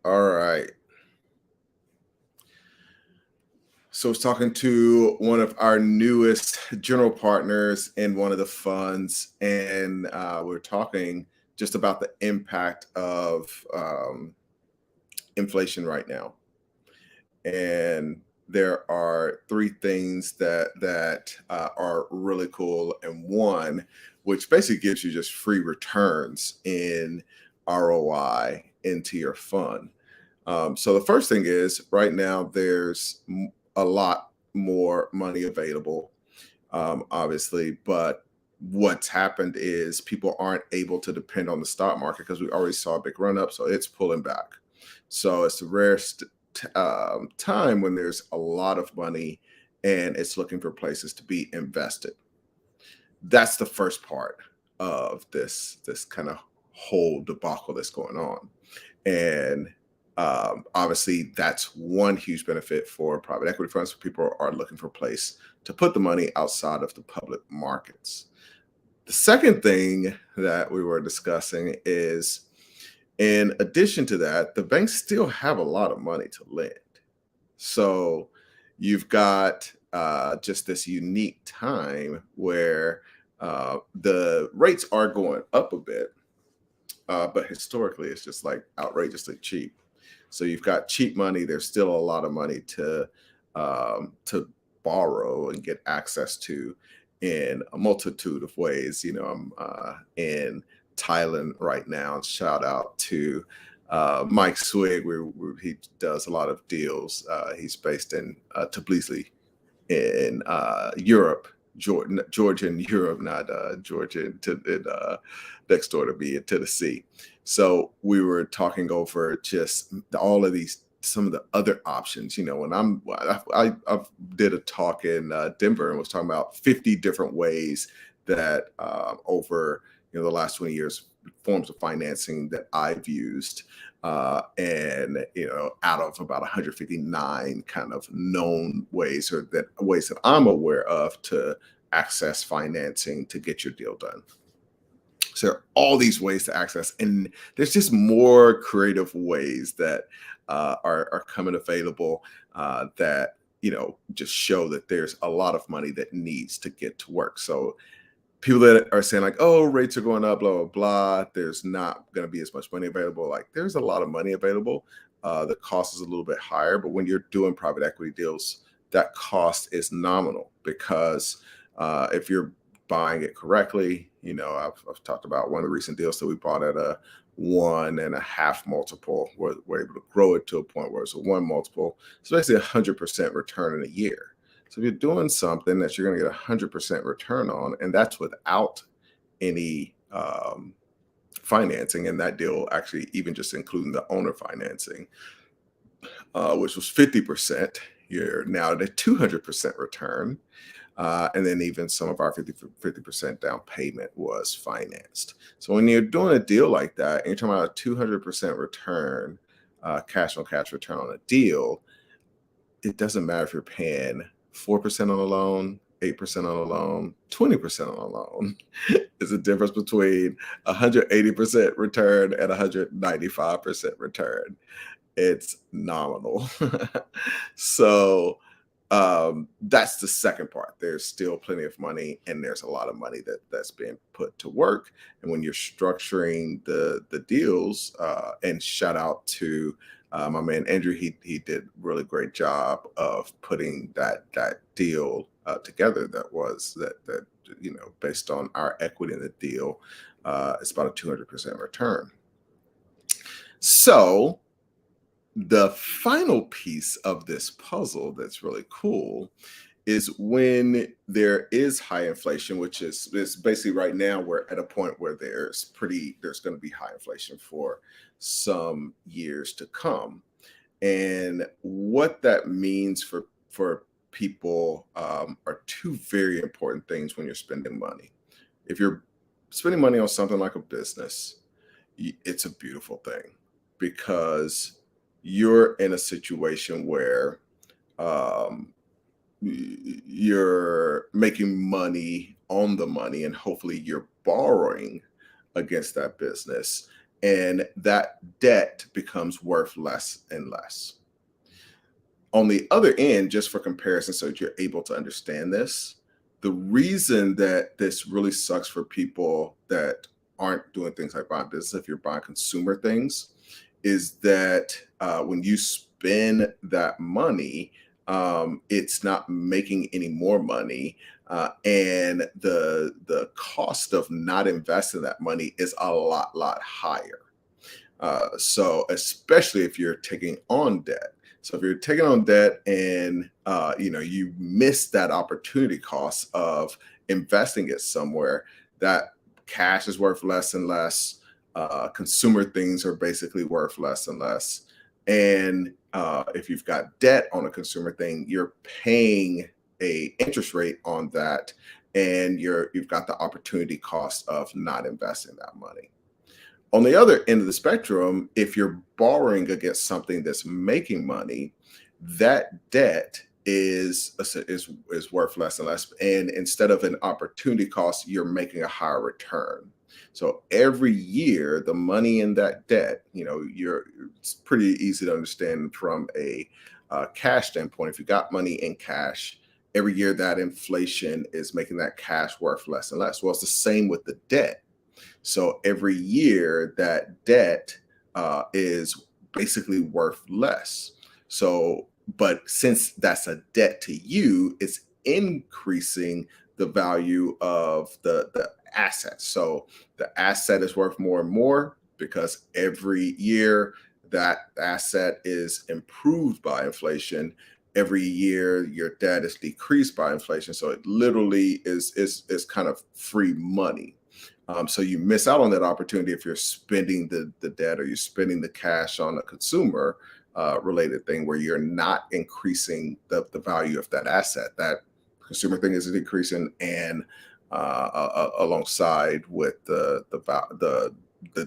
All right. So I was talking to one of our newest general partners in one of the funds, and we're talking just about the impact of inflation right now. And there are three things that are really cool, and one which basically gives you just free returns in ROI into your fund. So the first thing is right now there's a lot more money available, obviously, but what's happened is people aren't able to depend on the stock market because we already saw a big run up, so it's pulling back. So it's the rarest time when there's a lot of money and it's looking for places to be invested. That's the first part of this kind of whole debacle that's going on. And obviously, that's one huge benefit for private equity funds. People are looking for a place to put the money outside of the public markets. The second thing that we were discussing is, in addition to that, the banks still have a lot of money to lend. So you've got just this unique time where the rates are going up a bit, but historically it's just like outrageously cheap. So you've got cheap money. There's still a lot of money to borrow and get access to in a multitude of ways. I'm in Thailand right now. Shout out to Mike Swig, where he does a lot of deals. He's based in Tbilisi in Europe, Georgia in Europe, not Georgia next door to me in Tennessee. So we were talking over just all of these, some of the other options. When I did a talk in Denver and was talking about 50 different ways that over the last 20 years, forms of financing that I've used, and out of about 159 kind of known ways, or that ways that I'm aware of to access financing to get your deal done. So there are all these ways to access, and there's just more creative ways that are coming available, that just show that there's a lot of money that needs to get to work. So people that are saying like, oh, rates are going up, blah blah blah, there's not going to be as much money available. Like, there's a lot of money available. The cost is a little bit higher, but when you're doing private equity deals, that cost is nominal, because if you're buying it correctly, I've talked about one of the recent deals that we bought at a 1.5 multiple. We're able to grow it to a point where it's a 1 multiple. So basically 100% return in a year. So if you're doing something that you're going to get 100% return on, and that's without any financing, and that deal actually even just including the owner financing, which was 50%, you're now at a 200% return. And then even some of our 50% down payment was financed. So when you're doing a deal like that, and you're talking about a 200% return, cash on cash return on a deal, it doesn't matter if you're paying 4% on a loan, 8% on a loan, 20% on a loan. There's a difference between 180% return and 195% return. It's nominal. So that's the second part. There's still plenty of money, and there's a lot of money that's being put to work. And when you're structuring the deals, and shout out to my man Andrew, he did a really great job of putting that deal together. That based on our equity in the deal, it's about a 200% return. So the final piece of this puzzle that's really cool is when there is high inflation, which is basically right now we're at a point where there's going to be high inflation for some years to come. And what that means for people, are two very important things when you're spending money. If you're spending money on something like a business, it's a beautiful thing, because you're in a situation where you're making money on the money, and hopefully you're borrowing against that business. and that debt becomes worth less and less. On the other end, just for comparison, so that you're able to understand this, the reason that this really sucks for people that aren't doing things like buying business, if you're buying consumer things, is that when you spend that money, it's not making any more money, and the cost of not investing that money is a lot higher. So especially if you're taking on debt. So if you're taking on debt and you miss that opportunity cost of investing it somewhere, that cash is worth less and less. Consumer things are basically worth less and less. And if you've got debt on a consumer thing, you're paying a interest rate on that, and you've got the opportunity cost of not investing that money. On the other end of the spectrum, if you're borrowing against something that's making money, that debt is worth less and less. And instead of an opportunity cost, you're making a higher return. So every year, the money in that debt, it's pretty easy to understand from a cash standpoint. If you got money in cash, every year that inflation is making that cash worth less and less. Well, it's the same with the debt. So every year that debt is basically worth less. So, but since that's a debt to you, it's increasing the value of the asset. So the asset is worth more and more because every year that asset is improved by inflation. Every year your debt is decreased by inflation. So it literally is kind of free money. So you miss out on that opportunity if you're spending the debt or you're spending the cash on a consumer related thing where you're not increasing the value of that asset. That consumer thing is decreasing, and alongside with the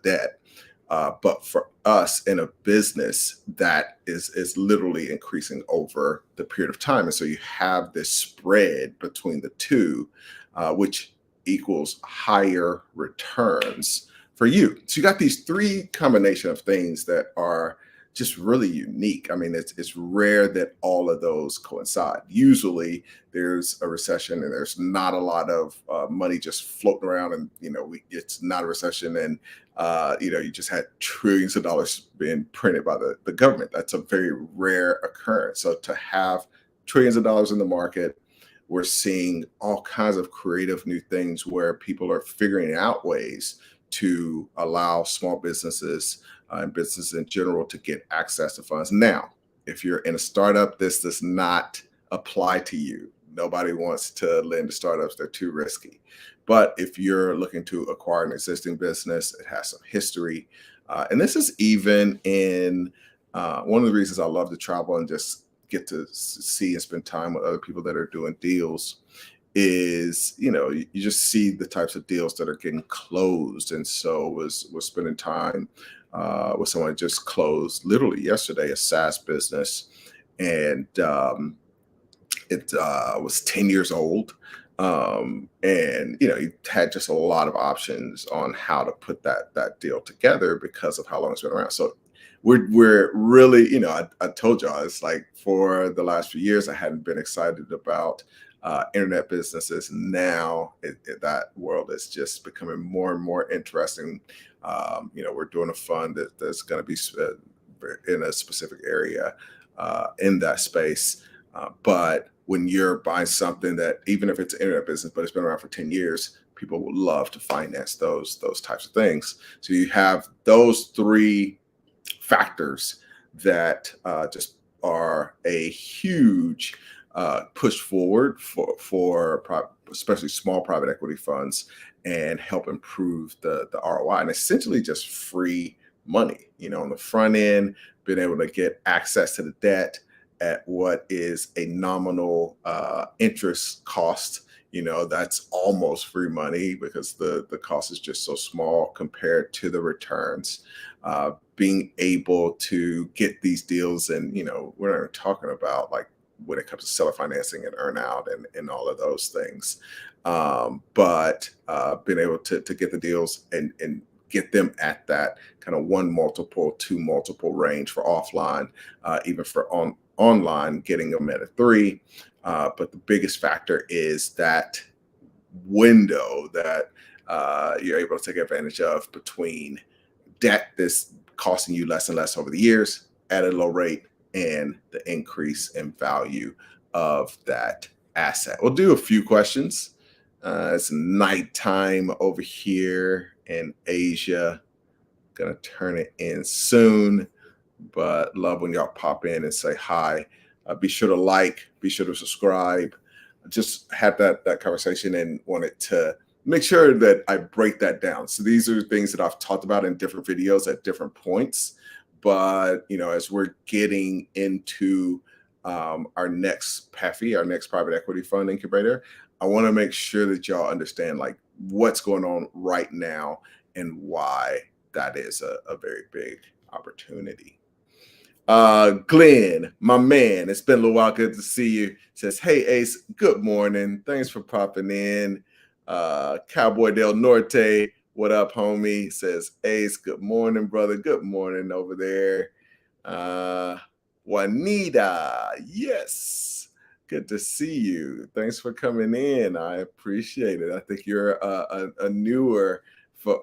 debt. But for us in a business, that is literally increasing over the period of time, and so you have this spread between the two, which equals higher returns for you. So you got these three combination of things that are just really unique. I mean, it's rare that all of those coincide. Usually there's a recession and there's not a lot of money just floating around, and it's not a recession, and you just had trillions of dollars being printed by the government. That's a very rare occurrence. So to have trillions of dollars in the market, we're seeing all kinds of creative new things where people are figuring out ways to allow small businesses and businesses in general to get access to funds. Now, if you're in a startup, this does not apply to you. Nobody wants to lend to startups, they're too risky. But if you're looking to acquire an existing business, it has some history. And this is even in one of the reasons I love to travel and just get to see and spend time with other people that are doing deals is you just see the types of deals that are getting closed. And so was spending time with someone that just closed literally yesterday, a SaaS business, and it was 10 years old, and he had just a lot of options on how to put that deal together because of how long it's been around. So we're really, I told y'all, it's like for the last few years I hadn't been excited about internet businesses. Now that world is just becoming more and more interesting. We're doing a fund that's going to be in a specific area in that space. But when you're buying something that, even if it's an internet business, but it's been around for 10 years, people would love to finance those types of things. So you have those three factors that just are a huge push forward for especially small private equity funds, and help improve the ROI, and essentially just free money. On the front end, being able to get access to the debt at what is a nominal interest cost. That's almost free money because the cost is just so small compared to the returns. Being able to get these deals, and we're not talking about like when it comes to seller financing and earn out and all of those things. But being able to get the deals and get them at that kind of 1 multiple, 2 multiple range for offline, even for online, getting them at a 3. But the biggest factor is that window that you're able to take advantage of between debt that's costing you less and less over the years at a low rate and the increase in value of that asset. We'll do a few questions. It's nighttime over here in Asia. Gonna turn it in soon, but love when y'all pop in and say hi. Be sure to like, be sure to subscribe. Just had that conversation and wanted to make sure that I break that down. So these are things that I've talked about in different videos at different points. But as we're getting into our next PEFI, our next private equity fund incubator, I want to make sure that y'all understand like what's going on right now and why that is a very big opportunity. Glenn, my man, it's been a little while. Good to see you. Says, hey Ace, good morning. Thanks for popping in. Cowboy Del Norte, what up, homie? Says, Ace, good morning, brother. Good morning over there. Juanita, yes, good to see you. Thanks for coming in. I appreciate it. I think you're a newer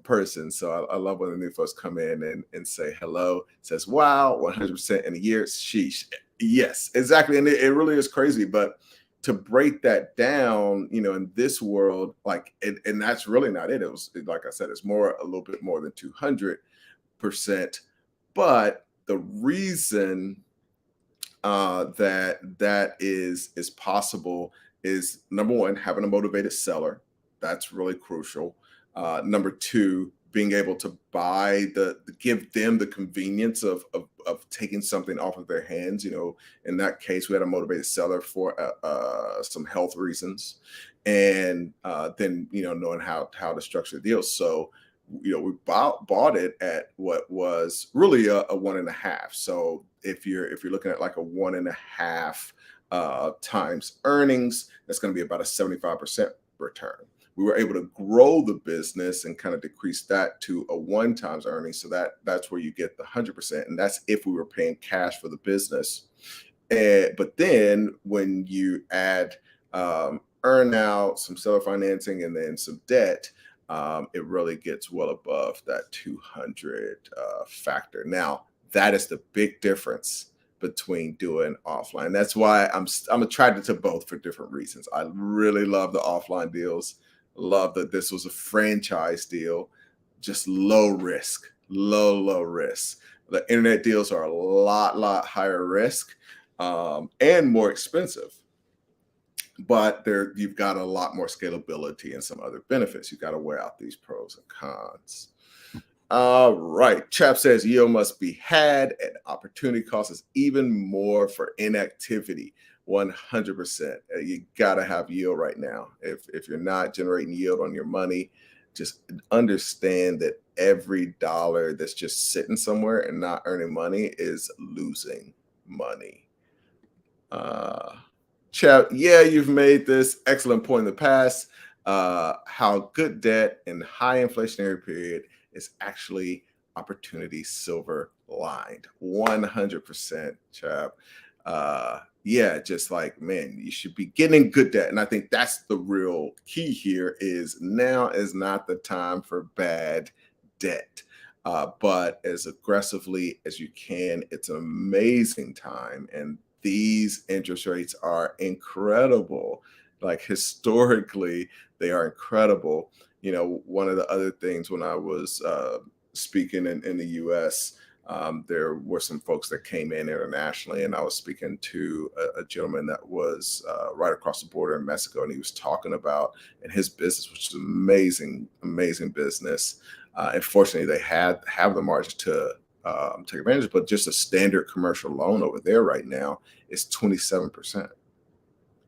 person, so I love when the new folks come in and say hello. Says, wow, 100% in a year. Sheesh. Yes, exactly. And it really is crazy. But to break that down, in this world, like, and that's really not it. It was, like I said, it's a little bit more than 200%. But the reason that is possible is, number one, having a motivated seller. That's really crucial. Number two, being able to give them the convenience of taking something off of their hands. In that case, we had a motivated seller for some health reasons, and then knowing how to structure the deal. So we bought it at what was really a 1.5. So if you're looking at like a 1.5 times earnings, that's going to be about a 75% return. We were able to grow the business and kind of decrease that to a 1 times earnings. So that's where you get the 100%. And that's if we were paying cash for the business. But then when you add earn out, some seller financing, and then some debt, it really gets well above that 200 factor. Now, that is the big difference between doing offline. That's why I'm attracted to both for different reasons. I really love the offline deals. Love that this was a franchise deal, just low risk. The internet deals are a lot higher risk and more expensive, but you've got a lot more scalability and some other benefits. You've got to weigh out these pros and cons. All right. Chap says yield must be had and opportunity cost is even more for inactivity. 100%. You got to have yield right now. If you're not generating yield on your money, just understand that every dollar that's just sitting somewhere and not earning money is losing money. Chap, yeah, you've made this excellent point in the past. How good debt in high inflationary period is actually opportunity silver lined. 100%, chap. Yeah, just like, man, you should be getting good debt. And I think that's the real key here is now is not the time for bad debt. But as aggressively as you can, it's an amazing time. And these interest rates are incredible. Like historically, they are incredible. One of the other things when I was speaking in the US, there were some folks that came in internationally, and I was speaking to a gentleman that was right across the border in Mexico, and he was talking about in his business, which is amazing business. Unfortunately, they have the margin to take advantage, but just a standard commercial loan over there right now is 27%.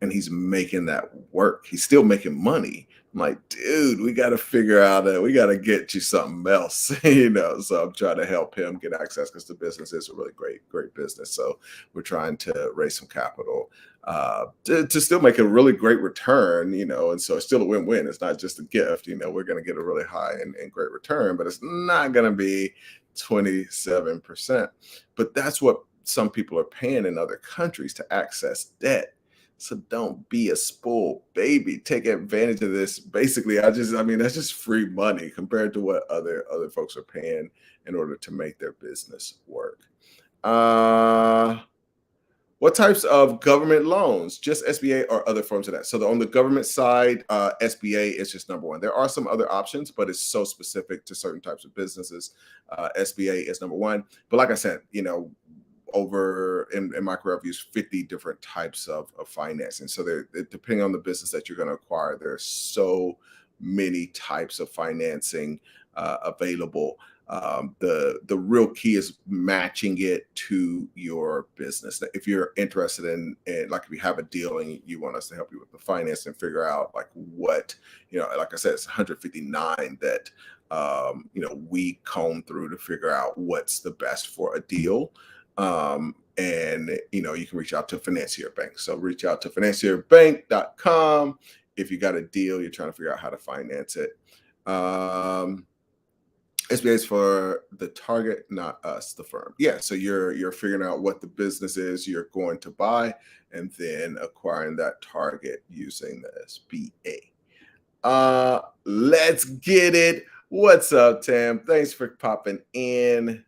And he's making that work. He's still making money. I'm like, dude, we got to figure out that we got to get you something else, So I'm trying to help him get access because the business is a really great business. So we're trying to raise some capital to still make a really great return, and so it's still a win-win. It's not just a gift, we're going to get a really high and great return, but it's not going to be 27%. But that's what some people are paying in other countries to access debt. So don't be a spoiled baby. Take advantage of this. Basically, I mean, that's just free money compared to what other folks are paying in order to make their business work. Uh what types of government loans? Just SBA or other forms of that? So on the government side, SBA is just number one. There are some other options, but it's so specific to certain types of businesses. SBA is number one. But like I said, over in my career, I've used 50 different types of financing. So depending on the business that you're going to acquire, there's so many types of financing available. The real key is matching it to your business. If you're interested in like if you have a deal and you want us to help you with the finance and figure out like what, like I said, it's 159 that we comb through to figure out what's the best for a deal. And you can reach out to Financier Bank. So reach out to financierbank.com if you got a deal, you're trying to figure out how to finance it. SBA is for the target, not us, the firm. Yeah, so you're figuring out what the business is you're going to buy and then acquiring that target using the SBA. Let's get it. What's up, Tam? Thanks for popping in.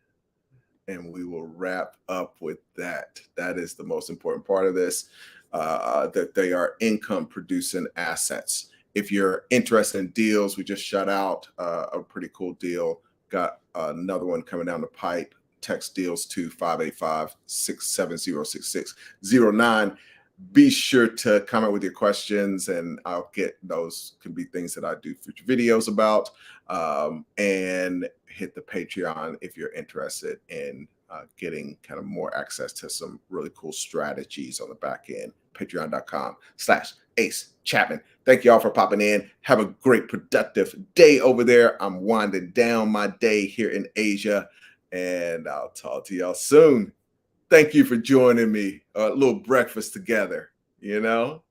And we will wrap up with that. That is the most important part of this, that they are income producing assets. If you're interested in deals, we just shut out a pretty cool deal. Got another one coming down the pipe. Text deals to 585-670-6609. Be sure to comment with your questions, and I'll get those. Can be things that I do future videos about. And hit the Patreon if you're interested in getting kind of more access to some really cool strategies on the back end. Patreon.com/Ace Chapman. Thank you all for popping in. Have a great, productive day over there. I'm winding down my day here in Asia, and I'll talk to y'all soon. Thank you for joining me. A little breakfast together, All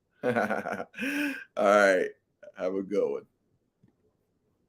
right. Have a good one.